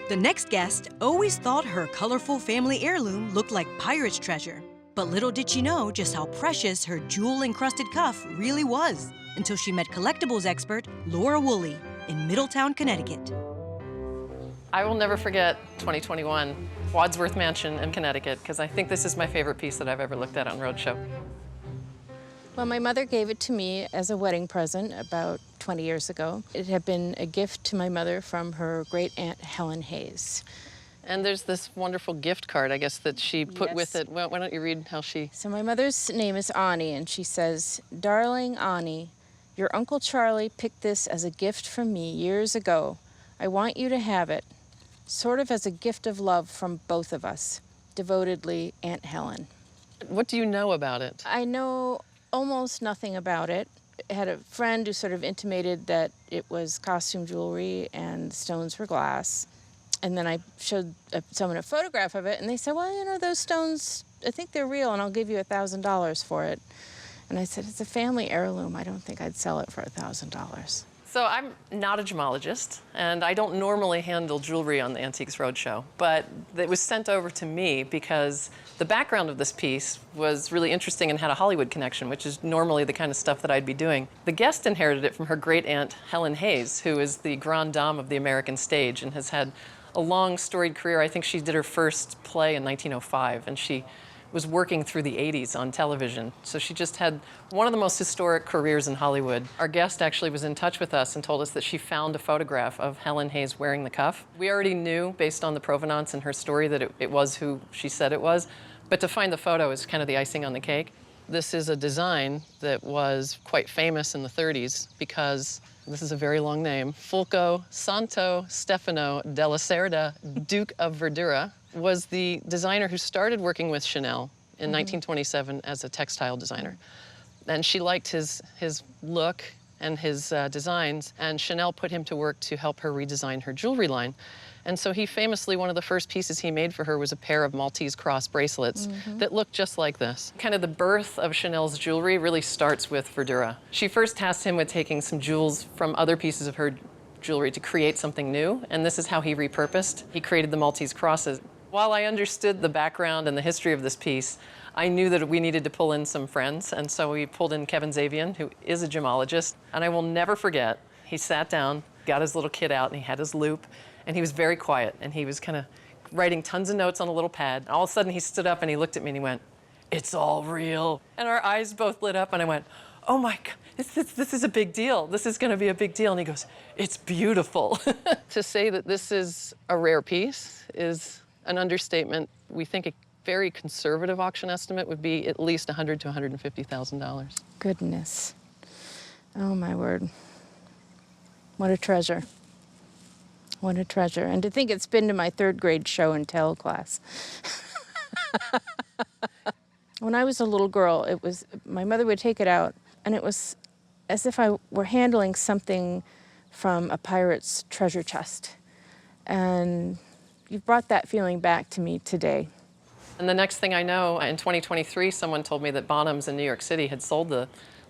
The next guest always thought her colorful family heirloom looked like pirate's treasure. But little did she know just how precious her jewel-encrusted cuff really was, until she met collectibles expert Laura Woolley in Middletown, Connecticut. I will never forget 2021, Wadsworth Mansion in Connecticut, because I think this is my favorite piece that I've ever looked at on Roadshow. Well, my mother gave it to me as a wedding present about 20 years ago. It had been a gift to my mother from her great-aunt, Helen Hayes. And there's this wonderful gift card, I guess, that she put Yes. with it. Well, why don't you read how she... So my mother's name is Ani, and she says, "Darling Ani, your Uncle Charlie picked this as a gift from me years ago. I want you to have it, sort of as a gift of love from both of us. Devotedly, Aunt Helen." What do you know about it? I know almost nothing about it. I had a friend who sort of intimated that it was costume jewelry and the stones were glass. And then I showed someone a photograph of it, and they said, "Well, you know, those stones, I think they're real, and I'll give you $1,000 for it." And I said, "It's a family heirloom. I don't think I'd sell it for $1,000. So I'm not a gemologist, and I don't normally handle jewelry on the Antiques Roadshow, but it was sent over to me because the background of this piece was really interesting and had a Hollywood connection, which is normally the kind of stuff that I'd be doing. The guest inherited it from her great-aunt, Helen Hayes, who is the grande dame of the American stage and has had a long, storied career. I think she did her first play in 1905, and she was working through the 80s on television. So she just had one of the most historic careers in Hollywood. Our guest actually was in touch with us and told us that she found a photograph of Helen Hayes wearing the cuff. We already knew, based on the provenance and her story, that it was who she said it was. But to find the photo is kind of the icing on the cake. This is a design that was quite famous in the 30s because, this is a very long name, Fulco Santo Stefano della Cerda, Duke of Verdura, was the designer who started working with Chanel in 1927 as a textile designer. And she liked his look and his designs, and Chanel put him to work to help her redesign her jewelry line. And so he famously, one of the first pieces he made for her was a pair of Maltese cross bracelets that looked just like this. Kind of the birth of Chanel's jewelry really starts with Verdura. She first tasked him with taking some jewels from other pieces of her jewelry to create something new, and this is how he repurposed. He created the Maltese crosses. While I understood the background and the history of this piece, I knew that we needed to pull in some friends, and so we pulled in Kevin Zavian, who is a gemologist. And I will never forget, he sat down, got his little kit out, and he had his loop, and he was very quiet, and he was kind of writing tons of notes on a little pad. And all of a sudden, he stood up, and he looked at me, and he went, "It's all real." And our eyes both lit up, and I went, "Oh my God, this is a big deal. This is gonna be a big deal." And he goes, "It's beautiful." To say that this is a rare piece is an understatement. We think a very conservative auction estimate would be at least $100,000 to $150,000. Goodness. Oh, my word. What a treasure. What a treasure. And to think it's been to my third grade show and tell class. When I was a little girl, my mother would take it out, and it was as if I were handling something from a pirate's treasure chest. And you've brought that feeling back to me today. And the next thing I know, in 2023, someone told me that Bonhams in New York City had sold the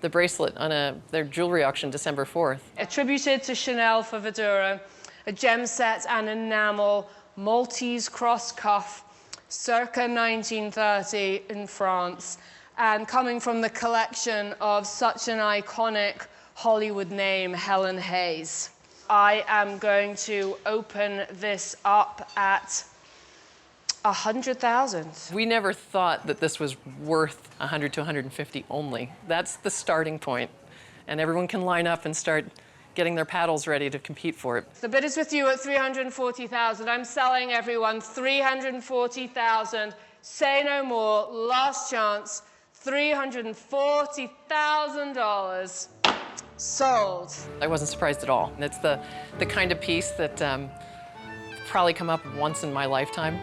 bracelet on their jewelry auction December 4th. Attributed to Chanel for Verdura, a gem set and enamel Maltese cross cuff, circa 1930 in France, and coming from the collection of such an iconic Hollywood name, Helen Hayes. I am going to open this up at $100,000. We never thought that this was worth $100,000 to $150,000 only. That's the starting point, and everyone can line up and start getting their paddles ready to compete for it. The bid is with you at $340,000. I'm selling everyone $340,000. Say no more. Last chance. $340,000. Sold. I wasn't surprised at all. It's the kind of piece that probably come up once in my lifetime.